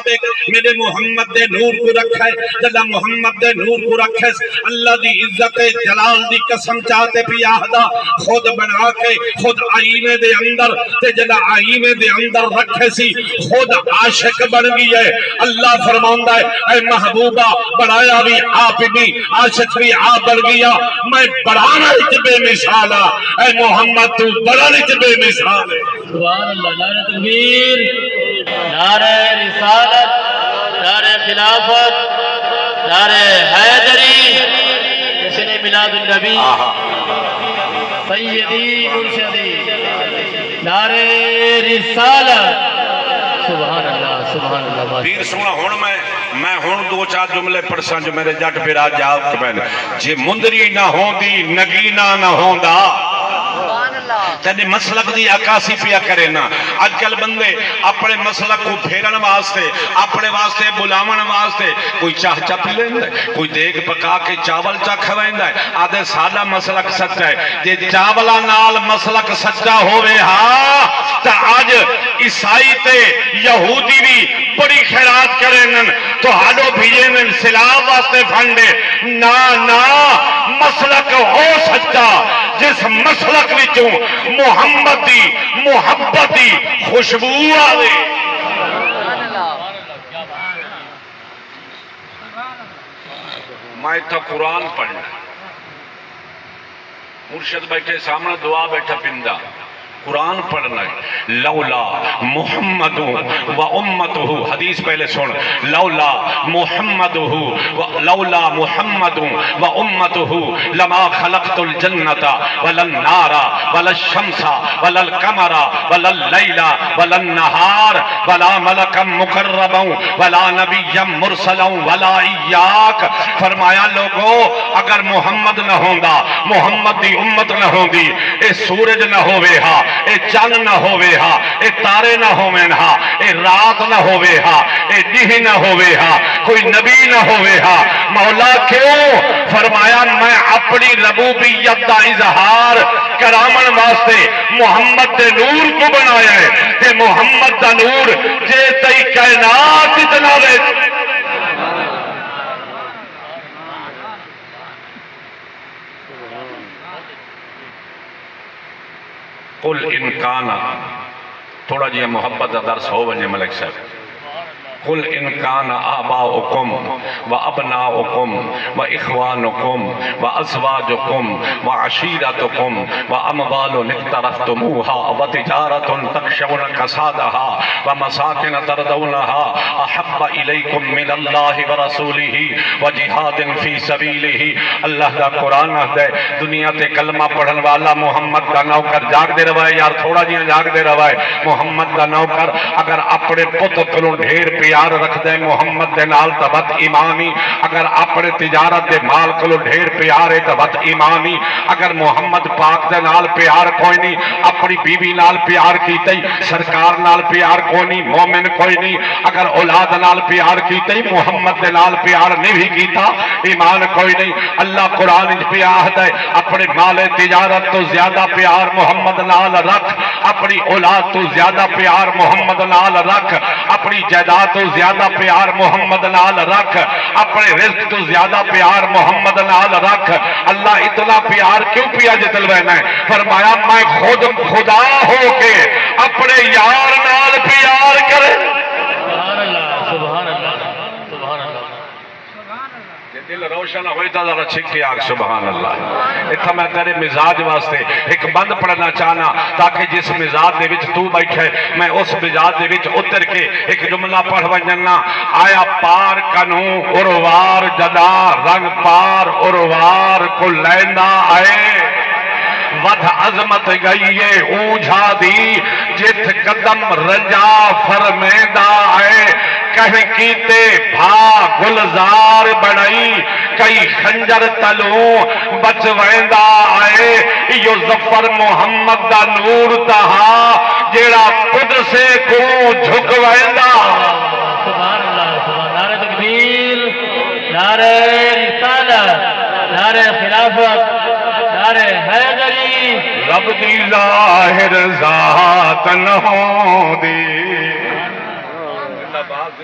مطابق میرے محمد دے نور کو رکھے جدا محمد دے نور کو رکھے اللہ دی عزت جلال دی قسم چاہتے پی آہدہ خود بنا کے خود آئینے دے اندر تے جدا آئینے دے اندر رکھے سی خود عاشق بن گئی ہے اللہ فرماندہ ہے اے محبوبہ بڑھایا بھی آپ بھی عاشق بھی آپ بن گیا میں بڑھانا اچھ بے مثالا اے محمد تو بڑھانا اچھ بے مثال ہے سبحان اللہ نعرہ تکبیر نعرہ رسالت نعرہ خلافت نعرہ حیدری جشن میلاد النبی سیدی مرشدی نعرہ رسالت سبحان اللہ پیر سونا ہون میں ہون دو چار جملے پڑھساں جو میرے جٹ پھر آج جاؤ کبین جی مندری نہ ہون دی نگینہ نہ ہون دا تینے مسلک دی عکاسی پیا کرے نا آج کل بندے اپنے مسلک کو پھیرن واسطے اپنے واسطے بلاون واسطے کوئی چاہ چا پی لیندہ ہے کوئی دیکھ پکا کے چاول چا کھوائندہ ہے آدھے سادہ مسلک سچا ہے جے چاولا نال مسلک سچا ہوئے ہاں تا آج عیسائی تے یہودی بھی بڑی خیرات کریں تو ہاڈو بھیجیں سلاح واسطے فنڈے نا مسلک ہو سچا جس مسلک وچوں محمد دی محبت دی خوشبو آوے میں تھا قرآن پڑھنا مرشد بیٹھے سامنے دعا بیٹھا پندہ قرآن پڑھنا ہے لولا محمد و امتہ حدیث پہلے سن لولا محمد و امتہ لما خلقت الجنت ولا النار ولا الشمس ولا القمر ولا اللیل ولا النہار ولا ملکا مقربا ولا نبی مرسلا ولا ایاک فرمایا لوگو اگر محمد نہ ہوندہ محمد دی امت نہ ہوندی اے سورج نہ ہوئے ہاں اے چند نہ ہوئے ہاں اے تارے نہ ہوئے ہاں اے رات نہ ہوئے ہاں اے دہ نہ ہوئے ہاں کوئی نبی نہ ہوئے ہاں مولا کیوں فرمایا میں اپنی ربوبیت دا اظہار کرامن واسطے محمد دے نور کو بنایا ہے کہ محمد دا نور جے تی کائنات اتنا دے قل ان کانا تھوڑا جی محبت دا درس ہو ونجے ملک صاحب قل ان کان آباؤکم و ابناؤکم و اخوانکم و ازواجکم و عشیرتکم و اموال اقترفتموها و تجارت تخشون کسادها و مساکن تردونها احب الیکم من اللہ و رسولہ و جہاد فی سبیلہ اللہ دا قرآن دے دنیا تے کلمہ پڑھن والا محمد دا نوکر جاگ دے روائے یار تھوڑا جی جاگ دے روائے محمد دا نوکر اگر اپنے پت کلوں ڈھیر پیار رکھ دے محمد دے نال تبت ایمانی اگر اپنے تجارت دے مال کلو ڈھیر پیارے تبت ایمانی اگر محمد پاک دے نال پیار کوئی نہیں اپنی بیوی نال پیار کیتے سرکار نال پیار کوئی نہیں مومن کوئی نہیں اگر اولاد نال پیار کیتے محمد دے نال پیار نہیں بھی کیتا ایمان کوئی نہیں اللہ قرآن اج پیار دے اپنے مال تجارت تو زیادہ پیار محمد نال رکھ اپنی اولاد تو زیادہ پیار محمد نال رکھ اپنی جائیداد تو زیادہ پیار محمد نال رکھ اپنے رزق تو زیادہ پیار محمد نال رکھ اللہ اتنا پیار کیوں پیا جتلوینا ہے فرمایا میں خود خدا ہو کے اپنے یار نال پیار کرے سبحان اللہ سبحان اللہ سبحان اللہ دل روشن ہوئی تا ذرا چھکی آگ سبحان اللہ اتھا میں تیرے مزاج واسطے ایک بند پڑھنا چاہنا تاکہ جس مزاج دے وچ تو بیٹھے میں اس مزاج دے وچ اتر کے ایک جملہ پڑھ ونجنا آیا پار کنو اروار جدا رنگ پار اروار کو لیندہ آئے ودھ عظمت گئیے اونجھا دی جت قدم رجا فرمیدہ آئے کہیں کیتے بھا گلزار بڑھائی کئی خنجر تلوں بچ ویندہ آئے یو ظفر محمد دا نور تہا جیڑا قدسے کو جھک ویندہ سبحان اللہ سبحان نعرہ تکبیر نعرہ رسالت نعرہ خلافت نعرہ حیدری رب دی ظاہر ذات نہ ہوں دی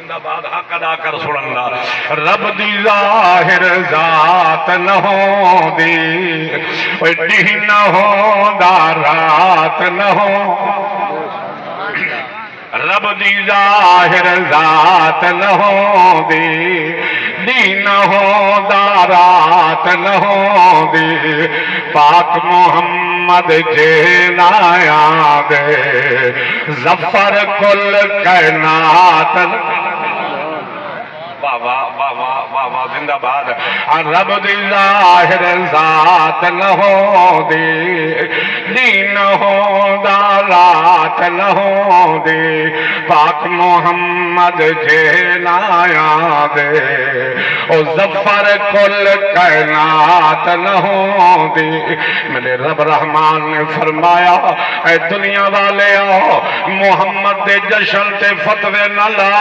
زندہ باد حق ادا کر سننا رب دی ظاہر ذات نہ ہو دی دین نہ ہو دا رات نہ ہو رب دی ظاہر ذات نہ ہو دی دین نہ ہو دا رات نہ ہو دی پاک محمد جینا یاد ظفر کل کائنات واہ زندہ باد رب دی ظاہر ذات نہ ہو دی دین نہ ہو دا رات نہ ہو دی پاک محمد جینا یاد او ظفر کل کائنات نہ ہو دی میرے رب رحمان نے فرمایا اے دنیا والے آؤ محمد دے جشن تے فتوے نہ لا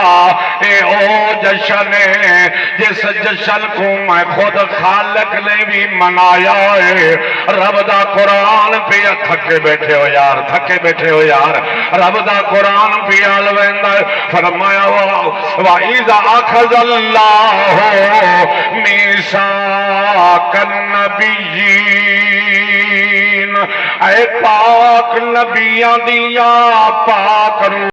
اے او جشن جس جشن کو میں خود خالق نے بھی منایا ہے رب دا قرآن پہ تھکے بیٹھے ہو یار تھکے بیٹھے ہو یار رب دا قرآن پہ آلویندہ فرمایا وَإِذَا أَخَذَ اللَّهُ مِيثَاقَ النَّبِيِّينَ اے پاک نبیاں دیا پاک